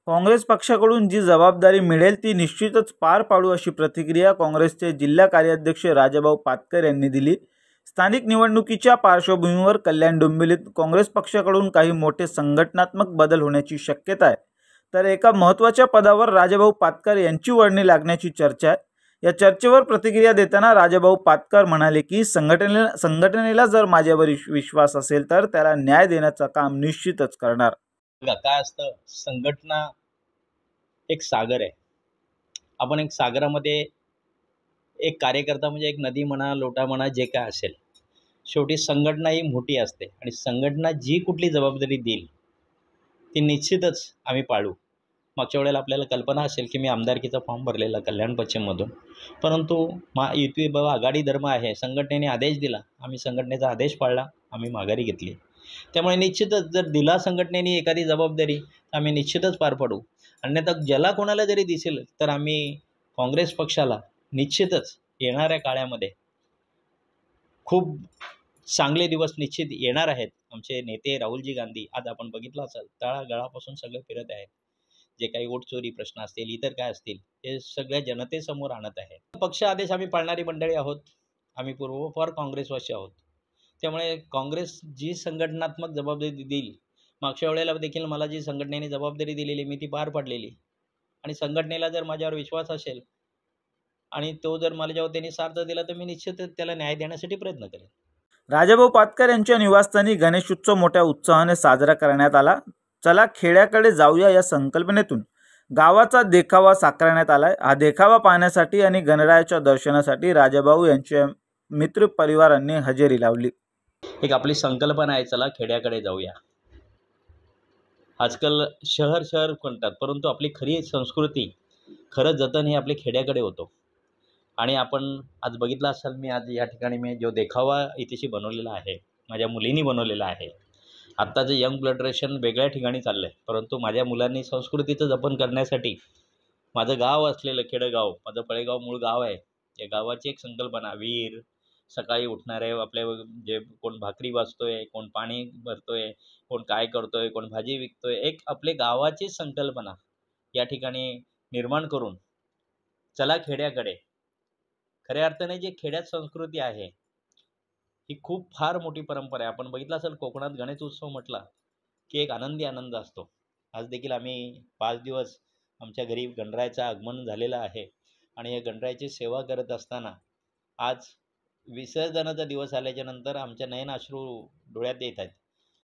काँग्रेस पक्षाकडून जी जबाबदारी मिळेल ती निश्चितच पार पाडू अशी प्रतिक्रिया काँग्रेसचे जिल्हा कार्याध्यक्ष राजाभाऊ पातकर यांनी दिली। स्थानिक निवडणुकीच्या पार्श्वभूमीवर कल्याण डोंबिवलीत काँग्रेस पक्षाकडून काही मोठे संघटनात्मक बदल होण्याची शक्यता आहे, तर एका महत्त्वाच्या पदावर राजाभाऊ पातकर यांची वर्णी लागण्याची चर्चा आहे। या चर्चेवर प्रतिक्रिया देताना राजाभाऊ पातकर म्हणाले की संघटनेला जर माझ्यावर विश्वास असेल तर त्याला न्याय देण्याचं काम निश्चितच करणार। काय असतं, संघटना एक सागर आहे। आपण एक सागरामध्ये एक कार्यकर्ता म्हणजे एक नदी म्हणा, लोटा म्हणा, जे काय असेल, शेवटी संघटना ही मोठी असते आणि संघटना जी कुठली जबाबदारी देईल ती निश्चितच आम्ही पाळू। मागच्या वेळेला आपल्याला कल्पना असेल की मी आमदारकीचा फॉर्म भरलेला कल्याण पश्चिममधून, परंतु युती आघाडी धर्म आहे, संघटनेने आदेश दिला, आम्ही संघटनेचा आदेश पाळला, आम्ही माघारी घेतली। त्यामुळे निश्चितच जर दिला संघटनेने एखादी जबाबदारी आम्ही निश्चितच पार पाडू। अन्यथा ज्याला कोणाला जरी दिसेल तर आम्ही काँग्रेस पक्षाला निश्चितच येणाऱ्या काळामध्ये खूप चांगले दिवस निश्चित येणार आहेत। आमचे नेते राहुलजी गांधी आज आपण बघितलं असेल तळागाळापासून सगळे फिरत आहेत, जे काही वोट चोरी प्रश्न असतील, इतर काय असतील, हे सगळ्या जनतेसमोर आणत आहे। पक्ष आदेश आम्ही पाळणारी मंडळी आहोत, आम्ही पूर्वपार काँग्रेसवासी आहोत। त्यामुळे काँग्रेस जी संघटनात्मक जबाबदारी देईल, मागच्या वेळेला देखील मला जी संघटनेने जबाबदारी दिलेली मी ती पार पाडलेली, आणि संघटनेला जर माझ्यावर विश्वास असेल आणि तो जर मला जेव्हा त्यांनी सार्थ दिला तर मी निश्चितच त्याला न्याय देण्यासाठी प्रयत्न करेन। राजाभाऊ पातकर यांच्या निवासस्थानी गणेशोत्सव मोठ्या उत्साहाने साजरा करण्यात आला। चला खेड्याकडे जाऊया या संकल्पनेतून गावाचा देखावा साकारण्यात आलाय। हा देखावा पाहण्यासाठी आणि गणरायाच्या दर्शनासाठी राजाभाऊ यांच्या मित्र परिवारांनी हजेरी लावली। एक आपली संकल्पना आहे, चला खेड्याकडे जाऊया। आजकाल शहर म्हणतात, परंतु आपली खरी संस्कृती, खरं जतन हे आपले खेड्याकडे होतो। आणि आपण आज बघितलं असाल, मी आज या ठिकाणी मी जो देखावा इथेशी बनवलेला आहे, माझ्या मुलींनी बनवलेला आहे। आत्ताचं यंग जनरेशन वेगळ्या ठिकाणी चाललं आहे, परंतु माझ्या मुलांनी संस्कृतीचं जपन करण्यासाठी माझं गाव असलेलं खेडेगाव, माझं पळेगाव मूळ गाव आहे, या गावाची एक संकल्पना, वीर सकाळी उठणारे आपले जे कोण भाकरी वाजतोय, कोण पाणी भरतोय, कोण काय करतोय, कोण भाजी विकतोय, एक आपले गावाची संकल्पना या ठिकाणी निर्माण करून चला खेड्याकडे, खऱ्या अर्थाने जे खेड्यात संस्कृती आहे ही खूप फार मोठी परंपरा आहे। आपण बघितलं असेल कोकणात गणेश उत्सव म्हटला की एक आनंद असतो। आज देखील आम्ही 5 दिवस आमच्या घरी गणरायाचं आगमन झालेलं आहे आणि या गणरायाची सेवा करत असताना आज विसर्जनाचा दिवस आल्याच्या नंतर आमच्या नयन अश्रू डोळ्यात येत आहेत।